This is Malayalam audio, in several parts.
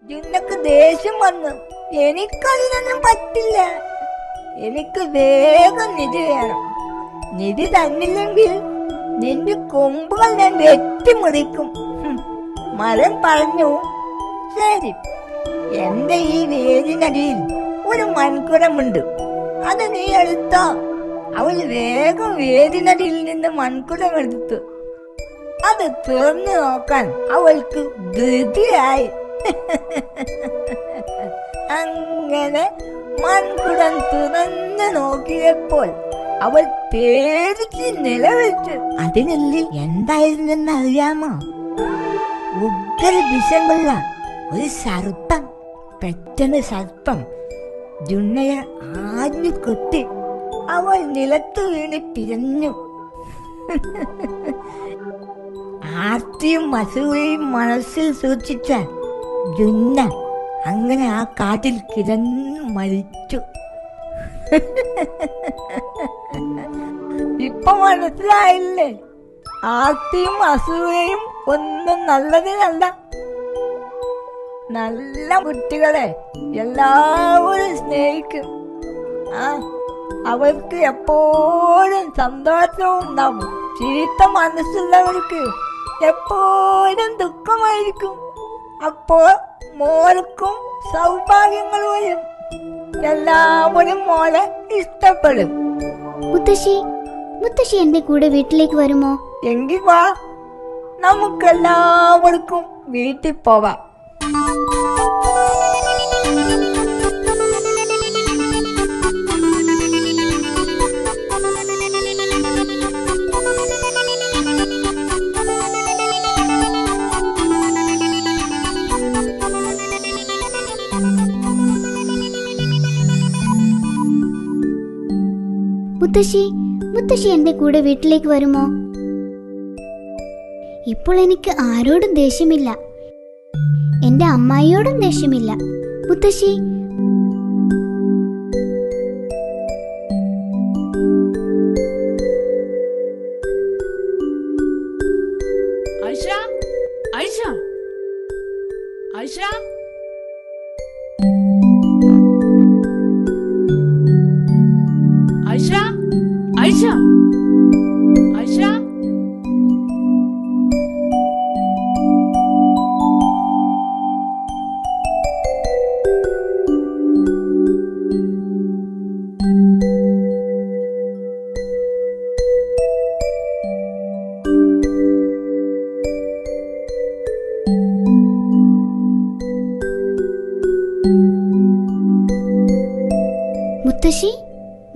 നിനക്ക് ദേഷ്യം വന്നു. എനിക്കതിനൊന്നും പറ്റില്ല. എനിക്ക് വേഗം നിധി വേണം. നിധി തന്നില്ലെങ്കിൽ നിന്റെ കൊമ്പുകൾ ഞാൻ വെട്ടിമുറിക്കും. മരം പറഞ്ഞു, ശരി, എന്റെ ഈ വേദിനടിയിൽ ഒരു മൺകുടമുണ്ട്, അത് നീ എടുത്തോ. അവൾ വേഗം വേദിനടിയിൽ നിന്ന് മൺകുടം എടുത്തു. അത് തുറന്നു നോക്കാൻ അവൾക്ക് ധൃതിയായി. അങ്ങനെ മൺകുടം തുറന്നു നോക്കിയപ്പോൾ അവൾ പേടിച്ച് നിലവിളിച്ചു. അതിനുള്ളിൽ എന്തായിരുന്നെന്ന് അറിയാമോ? ഉഗ്ര വിഷമുള്ള ഒരു സർപ്പം. പെട്ടെന്ന് സർപ്പം ജുന്നയെ ആഞ്ഞു കൊത്തി. അവൾ നിലത്ത് വീണ് പിരഞ്ഞു. ആർത്തിയും അസൂയയും മനസ്സിൽ സൂക്ഷിച്ച ജുന്ന അങ്ങനെ ആ കാട്ടിൽ കിടന്നു മരിച്ചു. ഇപ്പൊ മനസ്സിലായില്ലേ? ആർത്തിയും അസൂയയും ഒന്നും നല്ലതിനല്ല. നല്ല കുട്ടികളെ എല്ലാവരും സ്നേഹിക്കും. അവർക്ക് എപ്പോഴും സന്തോഷവും ഉണ്ടാവും. ചീത്ത മനസ്സുള്ളവർക്ക് എപ്പോഴും ദുഃഖമായിരിക്കും. അപ്പോൾ മോൾക്കും സൗഭാഗ്യങ്ങൾ വരും. എല്ലാവരും മോളെ ഇഷ്ടപ്പെടും. മുത്തശ്ശി എന്റെ കൂടെ വീട്ടിലേക്ക് വരുമോ? എങ്കിൽ വാ, നമുക്കെല്ലാവർക്കും വീട്ടിൽ പോവാം. മുത്തശ്ശി എന്റെ കൂടെ വീട്ടിലേക്ക് വരുമോ? ഇപ്പോൾ എനിക്ക് ആരോടും ദേഷ്യമില്ല. എന്റെ അമ്മായിയോടും ദേഷ്യമില്ല. മുത്തശ്ശി,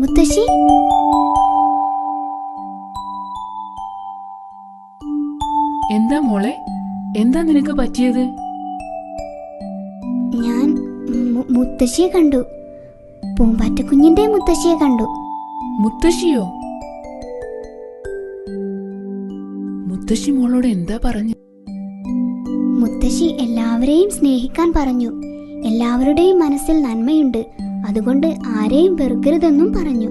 മുത്തശ്ശി, എന്താ മോളെ, എന്താ നിനക്ക് പറ്റിയത്? ഞാൻ മുത്തശ്ശിയെ കണ്ടു. പൂമ്പാറ്റ കുഞ്ഞിന്റെ മുത്തശ്ശിയെ കണ്ടു. മുത്തശ്ശിയോ? മുത്തശ്ശി മോളോട് എന്താ പറഞ്ഞു? മുത്തശ്ശി എല്ലാവരെയും സ്നേഹിക്കാൻ പറഞ്ഞു. എല്ലാവരുടെയും മനസ്സിൽ നന്മയുണ്ട്, അതുകൊണ്ട് ആരെയും വെറുക്കരുതെന്നും പറഞ്ഞു.